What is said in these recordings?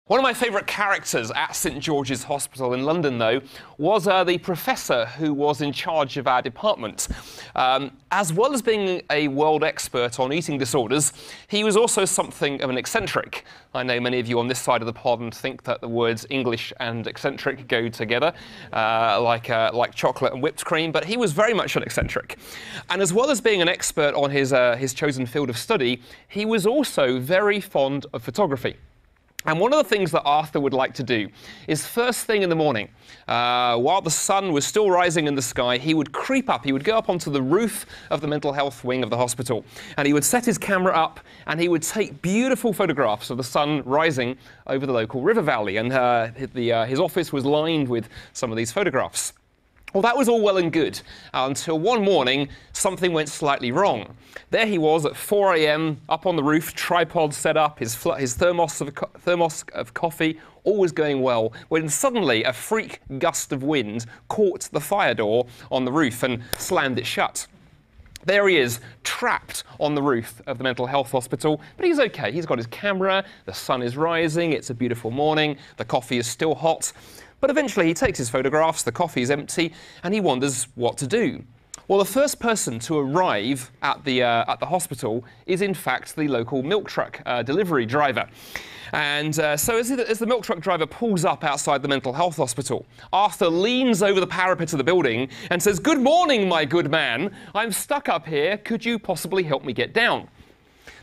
One of my favourite characters at St George's Hospital in London, though, was the professor who was in charge of our department. As well as being a world expert on eating disorders, he was also something of an eccentric. I know many of you on this side of the pond think that the words English and eccentric go together, like chocolate and whipped cream, but he was very much an eccentric. And as well as being an expert on his chosen field of study, he was also very fond of photography. And one of the things that Arthur would like to do is first thing in the morning, while the sun was still rising in the sky, he would creep up, he would go up onto the roof of the mental health wing of the hospital, and he would set his camera up and he would take beautiful photographs of the sun rising over the local river valley, and his office was lined with some of these photographs. Well, that was all well and good until one morning something went slightly wrong. There he was at 4 a.m. up on the roof, tripod set up, his thermos of coffee, all was going well, when suddenly a freak gust of wind caught the fire door on the roof and slammed it shut. There he is, trapped on the roof of the mental health hospital, but he's okay. He's got his camera, the sun is rising, it's a beautiful morning, the coffee is still hot. But eventually he takes his photographs, the coffee is empty, and he wonders what to do. Well, the first person to arrive at the hospital is in fact the local milk truck delivery driver. And so as the milk truck driver pulls up outside the mental health hospital, Arthur leans over the parapet of the building and says, "Good morning, my good man. I'm stuck up here. Could you possibly help me get down?"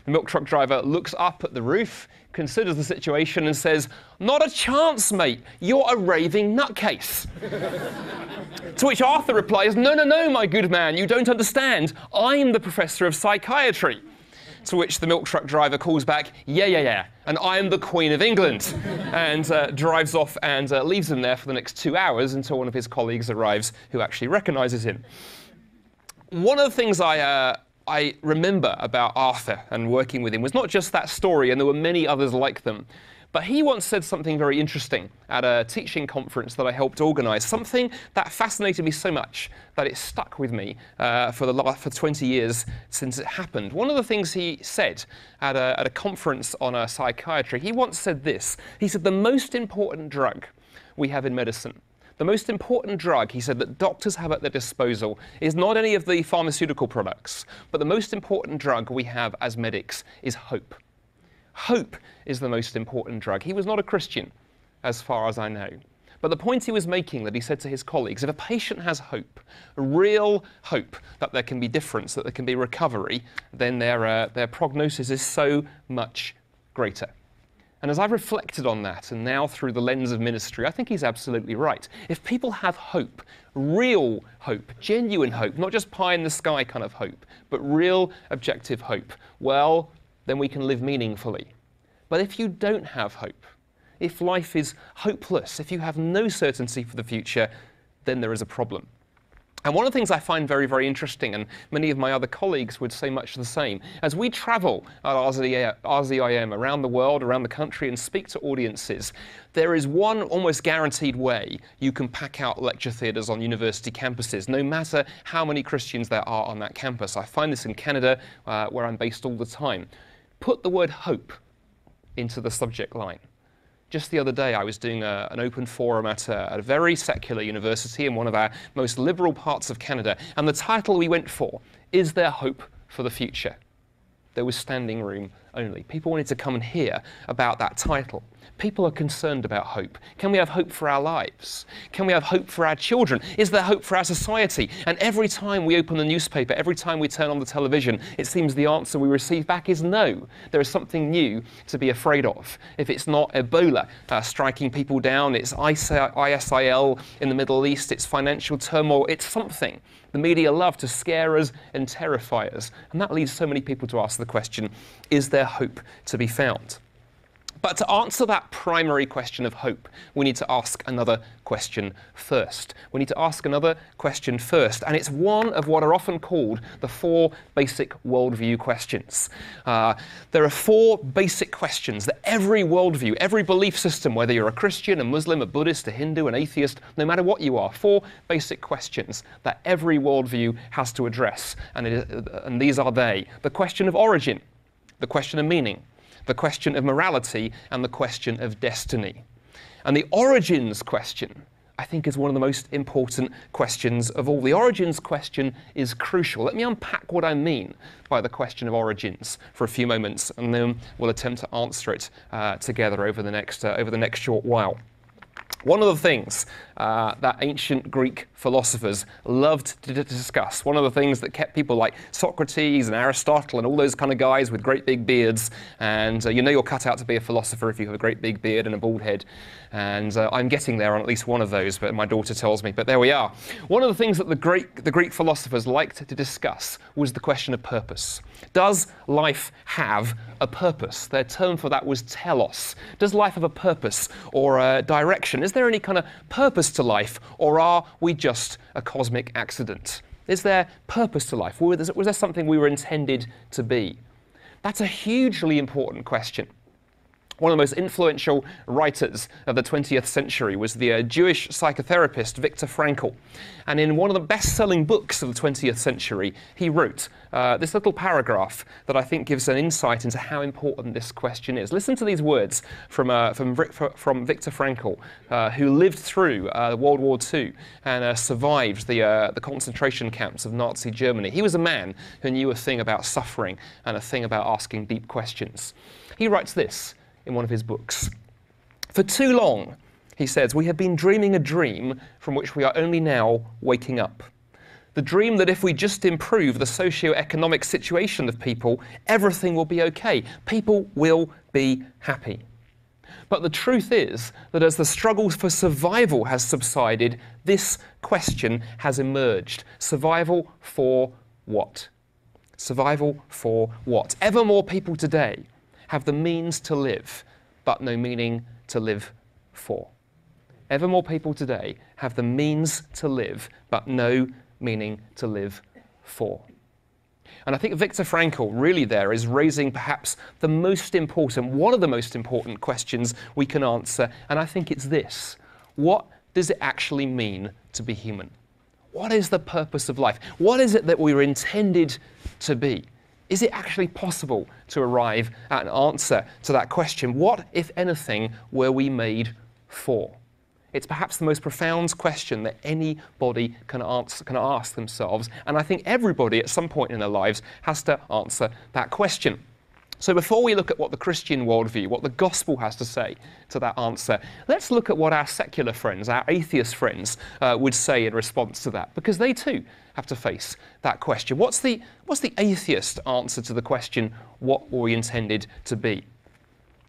The milk truck driver looks up at the roof, considers the situation and says, "Not a chance, mate. You're a raving nutcase." To which Arthur replies, "No, my good man. You don't understand. I'm the professor of psychiatry." To which the milk truck driver calls back, yeah, and I'm the Queen of England," and drives off and leaves him there for the next 2 hours until one of his colleagues arrives who actually recognises him. One of the things I remember about Arthur and working with him was not just that story, and there were many others like them, but he once said something very interesting at a teaching conference that I helped organise, something that fascinated me so much that it stuck with me for 20 years since it happened. One of the things he said at a conference on psychiatry, he once said this. He said, "The most important drug we have in medicine, the most important drug," he said, "that doctors have at their disposal is not any of the pharmaceutical products, but the most important drug we have as medics is hope. Hope is the most important drug." He was not a Christian, as far as I know. But the point he was making, that he said to his colleagues, if a patient has hope, real hope that there can be difference, that there can be recovery, then their prognosis is so much greater. And as I've reflected on that, and now through the lens of ministry, I think he's absolutely right. If people have hope, real hope, genuine hope, not just pie in the sky kind of hope, but real objective hope, well, then we can live meaningfully. But if you don't have hope, if life is hopeless, if you have no certainty for the future, then there is a problem. And one of the things I find very, very interesting, and many of my other colleagues would say much the same, as we travel at RZIM around the world, around the country, and speak to audiences, there is one almost guaranteed way you can pack out lecture theatres on university campuses, no matter how many Christians there are on that campus. I find this in Canada, where I'm based all the time. Put the word hope into the subject line. Just the other day, I was doing an open forum at a very secular university in one of our most liberal parts of Canada, and the title we went for, "Is There Hope for the Future?" There was standing room only. People wanted to come and hear about that title. People are concerned about hope. Can we have hope for our lives? Can we have hope for our children? Is there hope for our society? And every time we open the newspaper, every time we turn on the television, it seems the answer we receive back is no. There is something new to be afraid of. If it's not Ebola striking people down, it's ISIL in the Middle East, it's financial turmoil, it's something. The media love to scare us and terrify us. And that leads so many people to ask the question, is there hope to be found? But to answer that primary question of hope, we need to ask another question first. We need to ask another question first, and it's one of what are often called the 4 basic worldview questions. There are 4 basic questions that every worldview, every belief system, whether you're a Christian, a Muslim, a Buddhist, a Hindu, an atheist, no matter what you are, 4 basic questions that every worldview has to address, and these are they. The question of origin, the question of meaning, the question of morality, and the question of destiny. And the origins question, I think, is one of the most important questions of all. The origins question is crucial. Let me unpack what I mean by the question of origins for a few moments, and then we'll attempt to answer it together over the next short while. One of the things that ancient Greek philosophers loved to discuss, one of the things that kept people like Socrates and Aristotle and all those kind of guys with great big beards, and you know you're cut out to be a philosopher if you have a great big beard and a bald head, and I'm getting there on at least one of those, but my daughter tells me, but there we are. One of the things that the Greek philosophers liked to discuss was the question of purpose. Does life have a purpose? Their term for that was telos. Does life have a purpose or a direction? Is there any kind of purpose to life, or are we just a cosmic accident? Is there purpose to life? Was there something we were intended to be? That's a hugely important question. One of the most influential writers of the 20th century was the Jewish psychotherapist Viktor Frankl. And in one of the best-selling books of the 20th century, he wrote this little paragraph that I think gives an insight into how important this question is. Listen to these words from Viktor Frankl, who lived through World War II and survived the concentration camps of Nazi Germany. He was a man who knew a thing about suffering and a thing about asking deep questions. He writes this in one of his books. For too long, he says, we have been dreaming a dream from which we are only now waking up. The dream that if we just improve the socio-economic situation of people, everything will be okay. People will be happy. But the truth is that as the struggle for survival has subsided, this question has emerged. Survival for what? Survival for what? Ever more people today have the means to live, but no meaning to live for. Ever more people today have the means to live, but no meaning to live for. And I think Viktor Frankl really there is raising perhaps the most important, one of the most important questions we can answer, and I think it's this. What does it actually mean to be human? What is the purpose of life? What is it that we were intended to be? Is it actually possible to arrive at an answer to that question? What, if anything, were we made for? It's perhaps the most profound question that anybody can ask themselves, and I think everybody at some point in their lives has to answer that question. So before we look at what the Christian worldview, what the gospel has to say to that answer, let's look at what our secular friends, our atheist friends, would say in response to that, because they too have to face that question. What's the atheist answer to the question, what were we intended to be?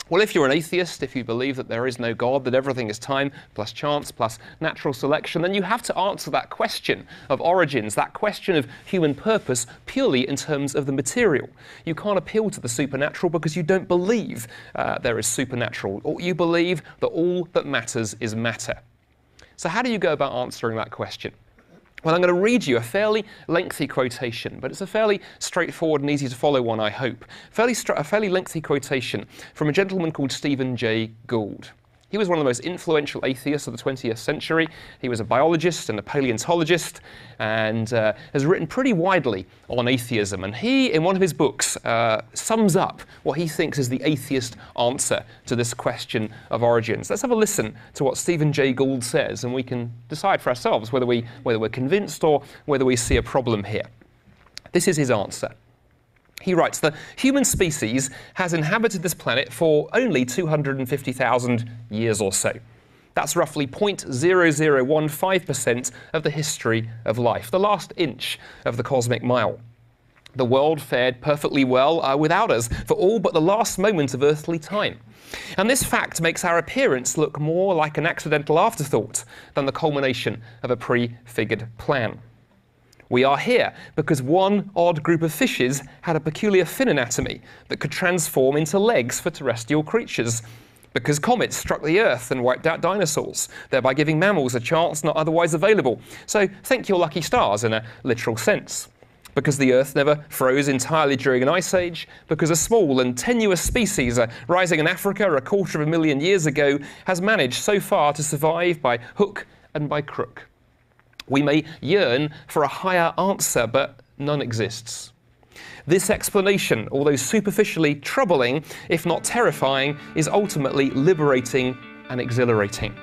Well, if you're an atheist, if you believe that there is no God, that everything is time plus chance plus natural selection, then you have to answer that question of origins, that question of human purpose, purely in terms of the material. You can't appeal to the supernatural because you don't believe there is supernatural. Or you believe that all that matters is matter. So how do you go about answering that question? Well, I'm going to read you a fairly lengthy quotation, but it's a fairly straightforward and easy to follow one, I hope. A fairly lengthy quotation from a gentleman called Stephen Jay Gould. He was one of the most influential atheists of the 20th century. He was a biologist and a paleontologist and has written pretty widely on atheism. And he, in one of his books, sums up what he thinks is the atheist answer to this question of origins. Let's have a listen to what Stephen Jay Gould says, and we can decide for ourselves whether we're convinced or whether we see a problem here. This is his answer. He writes, the human species has inhabited this planet for only 250,000 years or so. That's roughly 0.0015% of the history of life, the last inch of the cosmic mile. The world fared perfectly well without us for all but the last moment of earthly time. And this fact makes our appearance look more like an accidental afterthought than the culmination of a prefigured plan. We are here because one odd group of fishes had a peculiar fin anatomy that could transform into legs for terrestrial creatures, because comets struck the Earth and wiped out dinosaurs, thereby giving mammals a chance not otherwise available. So thank your lucky stars in a literal sense. Because the Earth never froze entirely during an ice age, because a small and tenuous species rising in Africa a 250,000 years ago has managed so far to survive by hook and by crook. We may yearn for a higher answer, but none exists. This explanation, although superficially troubling, if not terrifying, is ultimately liberating and exhilarating.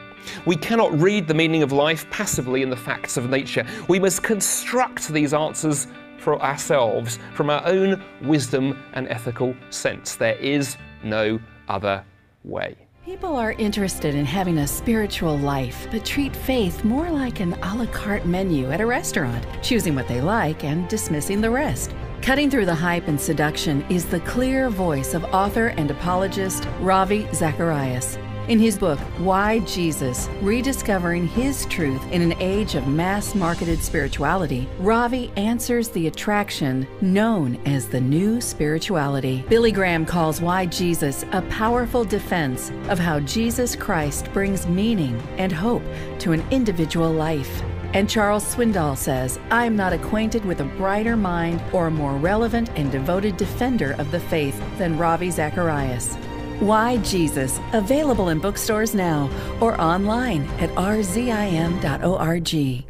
We cannot read the meaning of life passively in the facts of nature. We must construct these answers for ourselves from our own wisdom and ethical sense. There is no other way. People are interested in having a spiritual life, but treat faith more like an a la carte menu at a restaurant, choosing what they like and dismissing the rest. Cutting through the hype and seduction is the clear voice of author and apologist Ravi Zacharias. In his book, Why Jesus? Rediscovering His Truth in an Age of Mass-Marketed Spirituality, Ravi answers the attraction known as the new spirituality. Billy Graham calls Why Jesus a powerful defense of how Jesus Christ brings meaning and hope to an individual life. And Charles Swindoll says, I'm not acquainted with a brighter mind or a more relevant and devoted defender of the faith than Ravi Zacharias. Why Jesus? Available in bookstores now or online at rzim.org. Do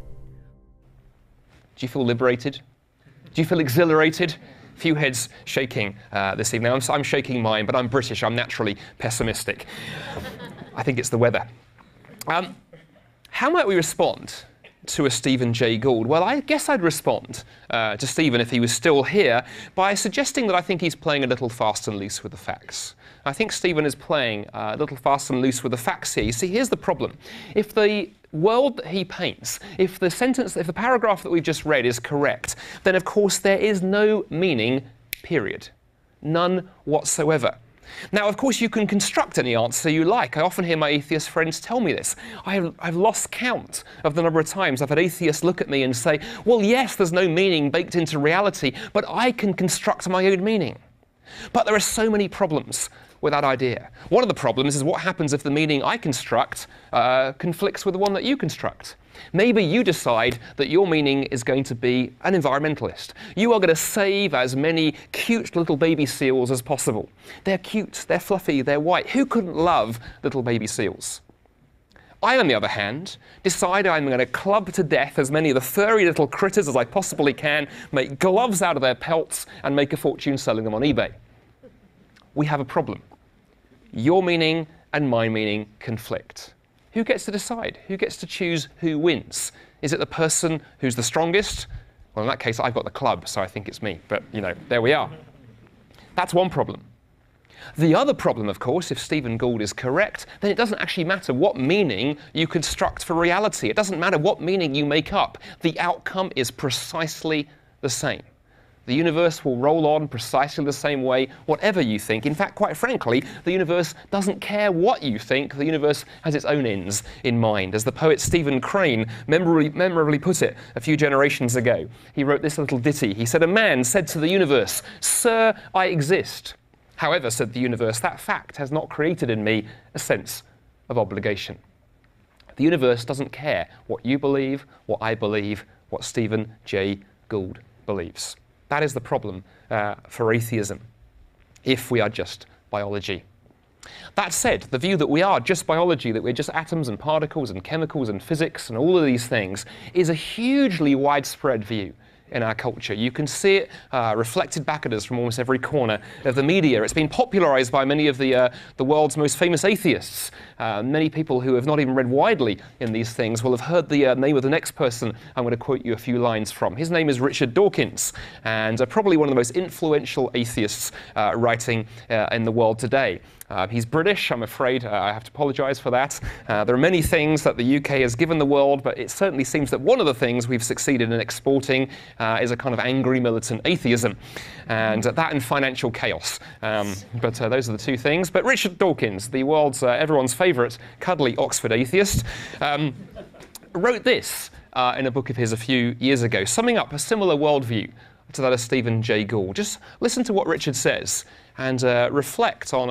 you feel liberated? Do you feel exhilarated? Few heads shaking this evening. I'm shaking mine, but I'm British. I'm naturally pessimistic. I think it's the weather. How might we respond to a Stephen Jay Gould? Well, I guess I'd respond to Stephen if he was still here by suggesting that I think he's playing a little fast and loose with the facts. I think Stephen is playing a little fast and loose with the facts here. You see, here's the problem. If the world that he paints, if the paragraph that we've just read is correct, then of course there is no meaning, period. None whatsoever. Now, of course, you can construct any answer you like. I often hear my atheist friends tell me this. I've lost count of the number of times I've had atheists look at me and say, well, yes, there's no meaning baked into reality, but I can construct my own meaning. But there are so many problems with that idea. One of the problems is what happens if the meaning I construct conflicts with the one that you construct. Maybe you decide that your meaning is going to be an environmentalist. You are going to save as many cute little baby seals as possible. They're cute, they're fluffy, they're white. Who couldn't love little baby seals? I, on the other hand, decide I'm going to club to death as many of the furry little critters as I possibly can, make gloves out of their pelts, and make a fortune selling them on eBay. We have a problem. Your meaning and my meaning conflict. Who gets to decide? Who gets to choose who wins? Is it the person who's the strongest? Well, in that case, I've got the club, so I think it's me. But, you know, there we are. That's one problem. The other problem, of course, if Stephen Gould is correct, then it doesn't actually matter what meaning you construct for reality. It doesn't matter what meaning you make up. The outcome is precisely the same. The universe will roll on precisely the same way, whatever you think. In fact, quite frankly, the universe doesn't care what you think. The universe has its own ends in mind. As the poet Stephen Crane memorably put it a few generations ago, he wrote this little ditty. He said, a man said to the universe, "Sir, I exist. However," said the universe, "that fact has not created in me a sense of obligation." The universe doesn't care what you believe, what I believe, what Stephen Jay Gould believes. That is the problem for atheism, if we are just biology. That said, the view that we are just biology, that we're just atoms and particles and chemicals and physics and all of these things, is a hugely widespread view in our culture. You can see it reflected back at us from almost every corner of the media. It's been popularized by many of the world's most famous atheists. Many people who have not even read widely in these things will have heard the name of the next person I'm going to quote you a few lines from. His name is Richard Dawkins, and probably one of the most influential atheists writing in the world today. He's British, I'm afraid. I have to apologise for that. There are many things that the UK has given the world, but it certainly seems that one of the things we've succeeded in exporting is a kind of angry militant atheism, and that and financial chaos. But those are the two things. But Richard Dawkins, the world's, everyone's favourite cuddly Oxford atheist, wrote this in a book of his a few years ago, summing up a similar worldview to that of Stephen Jay Gould. Just listen to what Richard says and reflect on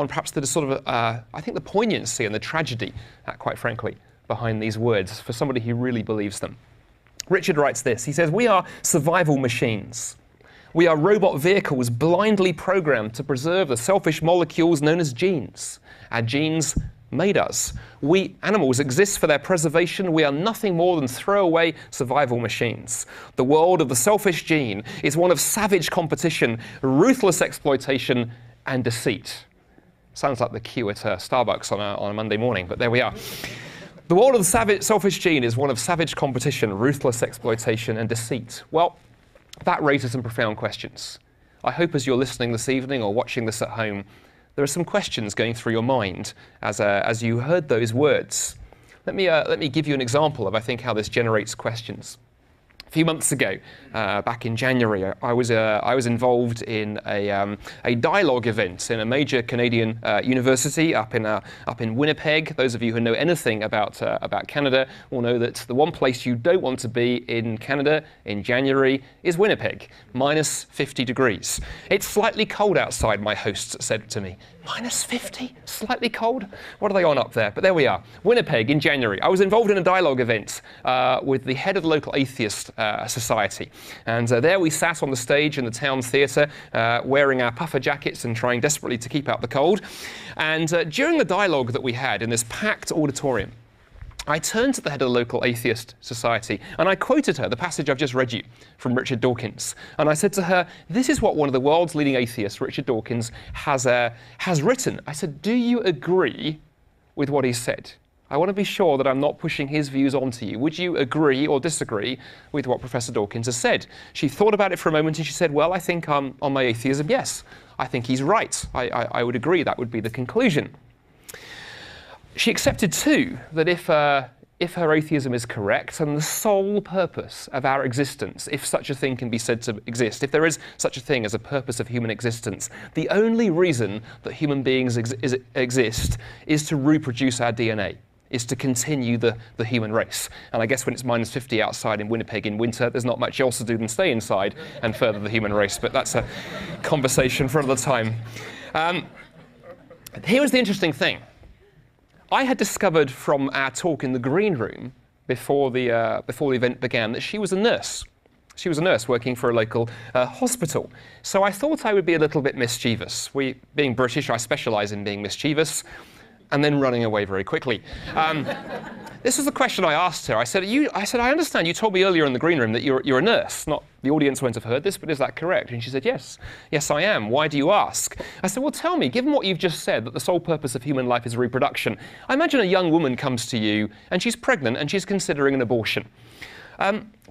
perhaps the sort of, I think, the poignancy and the tragedy, quite frankly, behind these words for somebody who really believes them. Richard writes this. He says, "We are survival machines. We are robot vehicles blindly programmed to preserve the selfish molecules known as genes. Our genes made us. We animals exist for their preservation. We are nothing more than throwaway survival machines. The world of the selfish gene is one of savage competition, ruthless exploitation, and deceit. Sounds like the queue at Starbucks on a Monday morning, but there we are. The world of the selfish gene is one of savage competition, ruthless exploitation, and deceit. Well, that raises some profound questions. I hope as you're listening this evening or watching this at home, there are some questions going through your mind as you heard those words. Let me give you an example of, I think, how this generates questions. A few months ago, back in January, I was involved in a dialogue event in a major Canadian university up in Winnipeg. Those of you who know anything about Canada will know that the one place you don't want to be in Canada in January is Winnipeg, minus 50 degrees. It's slightly cold outside, my hosts said to me. Minus 50? Slightly cold? What are they on up there? But there we are. Winnipeg in January. I was involved in a dialogue event with the head of the local atheist society. And there we sat on the stage in the town theatre wearing our puffer jackets and trying desperately to keep out the cold. And during the dialogue that we had in this packed auditorium, I turned to the head of the local atheist society and I quoted her the passage I've just read you from Richard Dawkins. And I said to her, this is what one of the world's leading atheists, Richard Dawkins, has written. I said, do you agree with what he said? I want to be sure that I'm not pushing his views onto you. Would you agree or disagree with what Professor Dawkins has said? She thought about it for a moment and she said, well, I think on my atheism, yes. I think he's right. I would agree. That would be the conclusion. She accepted, too, that if her atheism is correct, and the sole purpose of our existence, if such a thing can be said to exist, if there is such a thing as a purpose of human existence, the only reason that human beings exist is to reproduce our DNA, is to continue the human race. And I guess when it's minus 50 outside in Winnipeg in winter, there's not much else to do than stay inside and further the human race, but that's a conversation for another time. Here was the interesting thing. I had discovered from our talk in the green room before the event began that she was a nurse. She was a nurse working for a local hospital. So I thought I would be a little bit mischievous. Being British, I specialise in being mischievous and then running away very quickly. This was the question I asked her. I said, I understand you told me earlier in the green room that you're a nurse. Not the audience won't have heard this, but is that correct? And she said, yes, I am. Why do you ask? I said, well, tell me, given what you've just said, that the sole purpose of human life is reproduction, I imagine a young woman comes to you and she's pregnant and she's considering an abortion.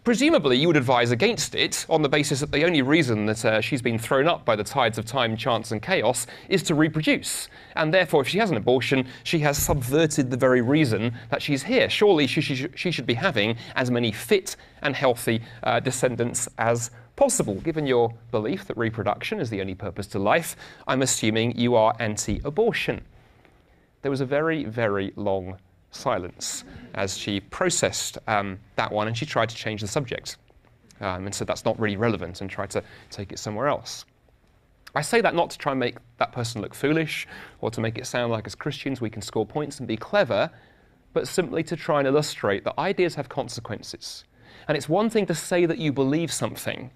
Presumably, you would advise against it on the basis that the only reason that she's been thrown up by the tides of time, chance and chaos is to reproduce. And therefore, if she has an abortion, she has subverted the very reason that she's here. Surely she should be having as many fit and healthy descendants as possible. Given your belief that reproduction is the only purpose to life, I'm assuming you are anti-abortion. There was a very, very long silence as she processed that one, and she tried to change the subject and said that's not really relevant and tried to take it somewhere else. I say that not to try and make that person look foolish or to make it sound like as Christians we can score points and be clever, but simply to try and illustrate that ideas have consequences. And it's one thing to say that you believe something.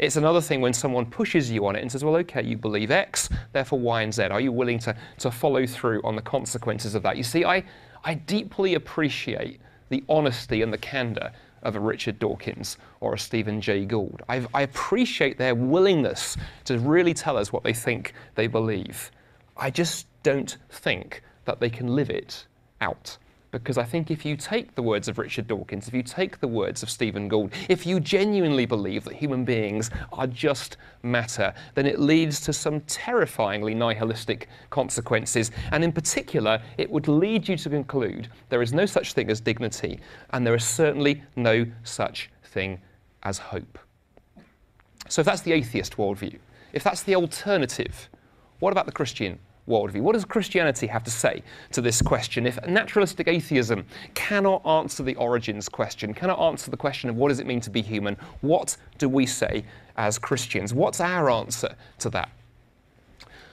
It's another thing when someone pushes you on it and says, well, OK, you believe X, therefore Y and Z. Are you willing to follow through on the consequences of that? You see, I deeply appreciate the honesty and the candour of a Richard Dawkins or a Stephen Jay Gould. I appreciate their willingness to really tell us what they think they believe. I just don't think that they can live it out. Because I think if you take the words of Richard Dawkins, if you take the words of Stephen Gould, if you genuinely believe that human beings are just matter, then it leads to some terrifyingly nihilistic consequences. And in particular, it would lead you to conclude there is no such thing as dignity, and there is certainly no such thing as hope. So if that's the atheist worldview, if that's the alternative, what about the Christian worldview? What does Christianity have to say to this question? If naturalistic atheism cannot answer the origins question, cannot answer the question of what does it mean to be human, what do we say as Christians? What's our answer to that?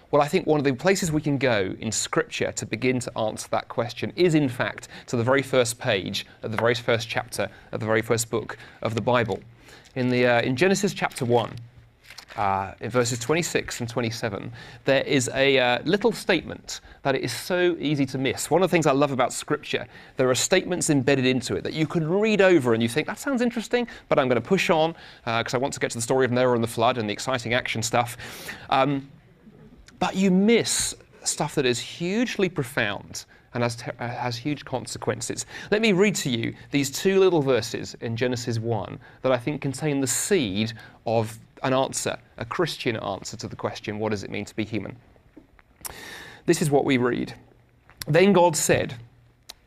Well, I think one of the places we can go in Scripture to begin to answer that question is, in fact, to the very first page of the very first chapter of the very first book of the Bible. In Genesis chapter 1, in verses 26 and 27, there is a little statement that it is so easy to miss. One of the things I love about Scripture, there are statements embedded into it that you can read over and you think, that sounds interesting, but I'm going to push on because I want to get to the story of Noah and the flood and the exciting action stuff. But you miss stuff that is hugely profound and has huge consequences. Let me read to you these two little verses in Genesis 1 that I think contain the seed of an answer, a Christian answer to the question, what does it mean to be human? This is what we read. Then God said,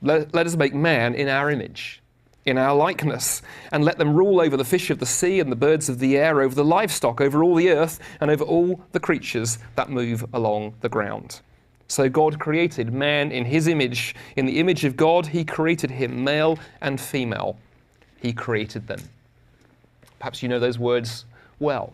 let us make man in our image, in our likeness, and let them rule over the fish of the sea and the birds of the air, over the livestock, over all the earth, and over all the creatures that move along the ground. So God created man in his image. In the image of God, he created him, male and female. He created them. Perhaps you know those words well.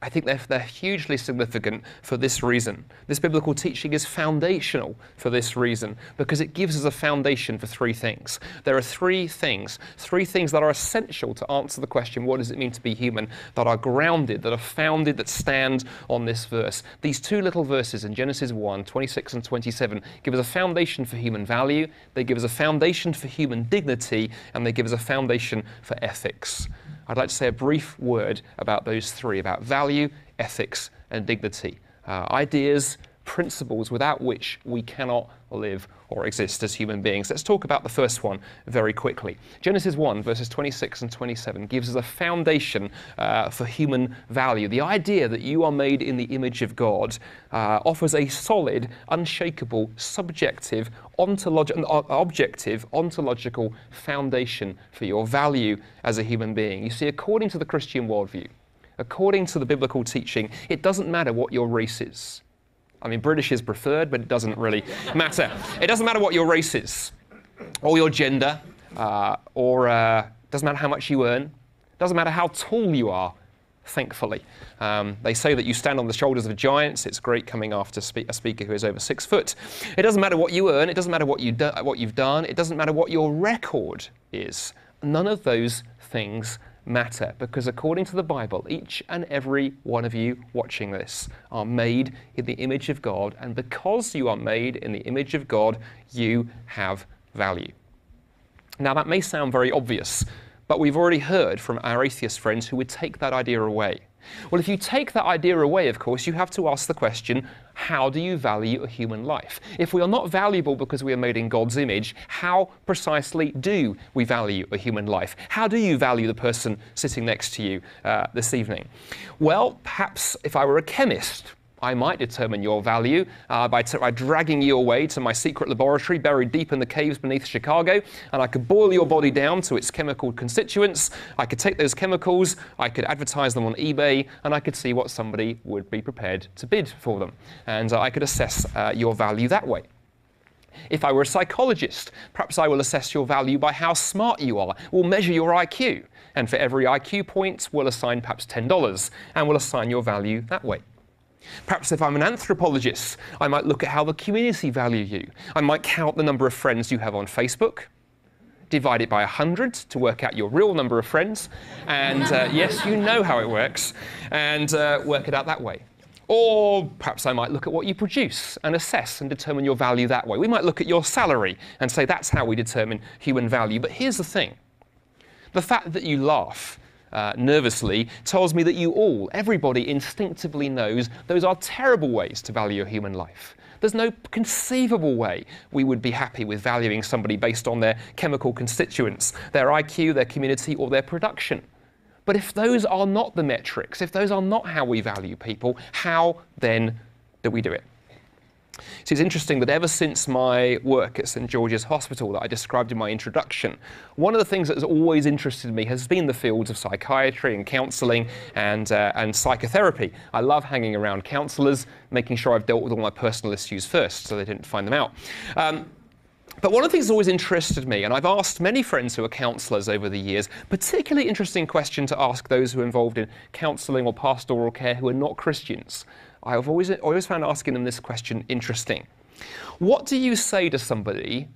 I think they're hugely significant for this reason. This biblical teaching is foundational for this reason, because it gives us a foundation for three things. There are three things that are essential to answer the question, what does it mean to be human, that are grounded, that are founded, that stand on this verse. These two little verses in Genesis 1, 26 and 27, give us a foundation for human value, they give us a foundation for human dignity, and they give us a foundation for ethics. I'd like to say a brief word about those three, about value, ethics, and dignity. Ideas, principles without which we cannot live or exist as human beings. Let's talk about the first one very quickly. Genesis 1, verses 26 and 27 gives us a foundation for human value. The idea that you are made in the image of God offers a solid, unshakable, subjective, objective, ontological foundation for your value as a human being. You see, according to the Christian worldview, according to the biblical teaching, it doesn't matter what your race is. I mean, British is preferred, but it doesn't really matter. It doesn't matter what your race is, or your gender, or doesn't matter how much you earn. Doesn't matter how tall you are, thankfully. They say that you stand on the shoulders of giants. It's great coming after a speaker who is over 6 foot. It doesn't matter what you earn. It doesn't matter what you've done. It doesn't matter what your record is. None of those things matter, because according to the Bible, each and every one of you watching this are made in the image of God, and because you are made in the image of God, you have value. Now, that may sound very obvious, but we've already heard from our atheist friends who would take that idea away. Well, if you take that idea away, of course, you have to ask the question, how do you value a human life? If we are not valuable because we are made in God's image, how precisely do we value a human life? How do you value the person sitting next to you this evening? Well, perhaps if I were a chemist, I might determine your value by dragging you away to my secret laboratory buried deep in the caves beneath Chicago, and I could boil your body down to its chemical constituents. I could take those chemicals, I could advertise them on eBay, and I could see what somebody would be prepared to bid for them. And I could assess your value that way. If I were a psychologist, perhaps I will assess your value by how smart you are. We'll measure your IQ, and for every IQ point, we'll assign perhaps $10, and we'll assign your value that way. Perhaps if I'm an anthropologist, I might look at how the community value you. I might count the number of friends you have on Facebook, divide it by 100 to work out your real number of friends, and yes, you know how it works, and work it out that way. Or perhaps I might look at what you produce and assess and determine your value that way. We might look at your salary and say that's how we determine human value. But here's the thing. The fact that you laugh nervously tells me that everybody instinctively knows those are terrible ways to value a human life. There's no conceivable way we would be happy with valuing somebody based on their chemical constituents, their IQ, their community, or their production. But if those are not the metrics, if those are not how we value people, how then do we do it? So it's interesting that ever since my work at St. George's Hospital that I described in my introduction, one of the things that has always interested me has been the fields of psychiatry and counselling and psychotherapy. I love hanging around counsellors, making sure I've dealt with all my personal issues first so they didn't find them out. But one of the things that's always interested me, and I've asked many friends who are counsellors over the years, particularly interesting question to ask those who are involved in counselling or pastoral care who are not Christians. I've always found asking them this question interesting. What do you say to somebody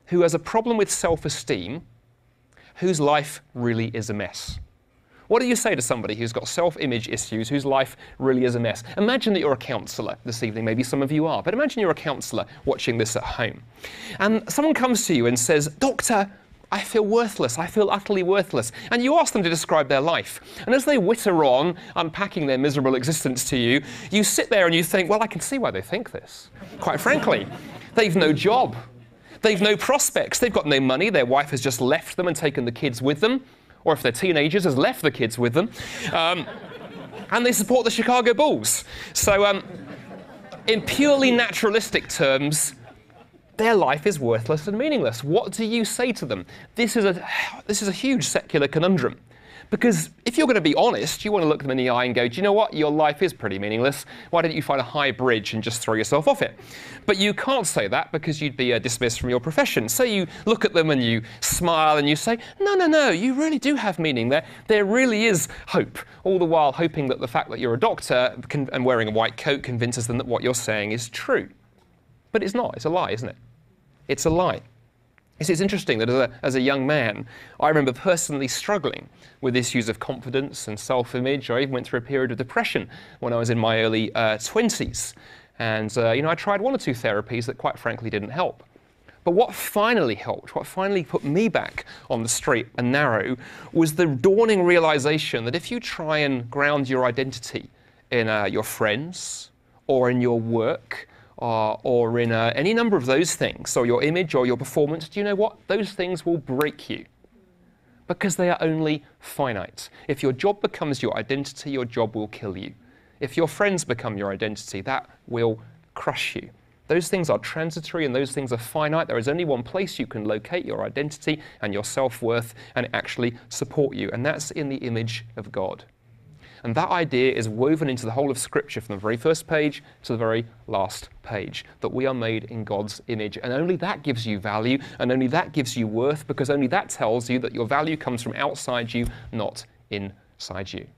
who has a problem with self-esteem, whose life really is a mess? What do you say to somebody who's got self-image issues, whose life really is a mess? Imagine that you're a counsellor this evening. Maybe some of you are, but imagine you're a counsellor watching this at home. And someone comes to you and says, "Doctor, I feel worthless. I feel utterly worthless." And you ask them to describe their life. And as they witter on, unpacking their miserable existence to you, you sit there and you think, well, I can see why they think this. Quite frankly, they've no job. They've no prospects. They've got no money. Their wife has just left them and taken the kids with them. Or if they're teenagers, has left the kids with them. And they support the Chicago Bulls. So in purely naturalistic terms, their life is worthless and meaningless. What do you say to them? This is a huge secular conundrum. Because if you're going to be honest, you want to look them in the eye and go, do you know what? Your life is pretty meaningless. Why don't you find a high bridge and just throw yourself off it? But you can't say that because you'd be dismissed from your profession. So you look at them and you smile and you say, no, you really do have meaning there. There really is hope. All the while hoping that the fact that you're a doctor and wearing a white coat convinces them that what you're saying is true. But it's not. It's a lie, isn't it? It's a lie. It's interesting that as a young man, I remember personally struggling with issues of confidence and self-image. I even went through a period of depression when I was in my early 20s. And I tried one or two therapies that quite frankly didn't help. But what finally helped, what finally put me back on the straight and narrow, was the dawning realization that if you try and ground your identity in your friends or in your work, or in any number of those things, or your image or your performance, do you know what? Those things will break you because they are only finite. If your job becomes your identity, your job will kill you. If your friends become your identity, that will crush you. Those things are transitory and those things are finite. There is only one place you can locate your identity and your self-worth and actually support you, and that's in the image of God. And that idea is woven into the whole of Scripture from the very first page to the very last page, that we are made in God's image. And only that gives you value, and only that gives you worth, because only that tells you that your value comes from outside you, not inside you.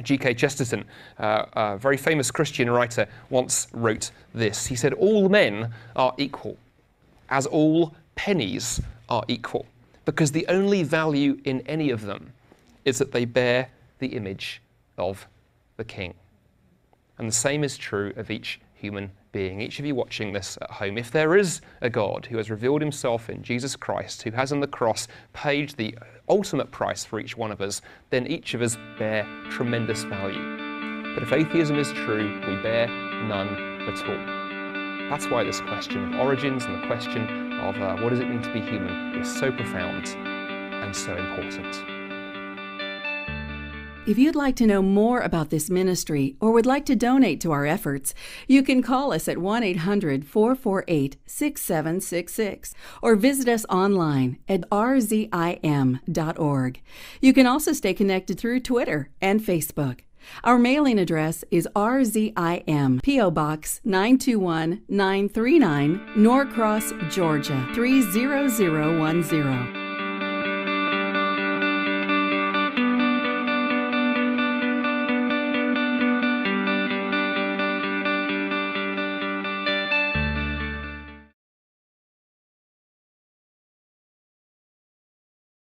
G.K. Chesterton, a very famous Christian writer, once wrote this. He said, "All men are equal, as all pennies are equal, because the only value in any of them is that they bear the image of the King." And the same is true of each human being. Each of you watching this at home, if there is a God who has revealed himself in Jesus Christ, who has on the cross paid the ultimate price for each one of us, then each of us bear tremendous value. But if atheism is true, we bear none at all. That's why this question of origins and the question of what does it mean to be human is so profound and so important. If you'd like to know more about this ministry or would like to donate to our efforts, you can call us at 1-800-448-6766 or visit us online at rzim.org. You can also stay connected through Twitter and Facebook. Our mailing address is RZIM, P.O. Box 921939, Norcross, Georgia 30010.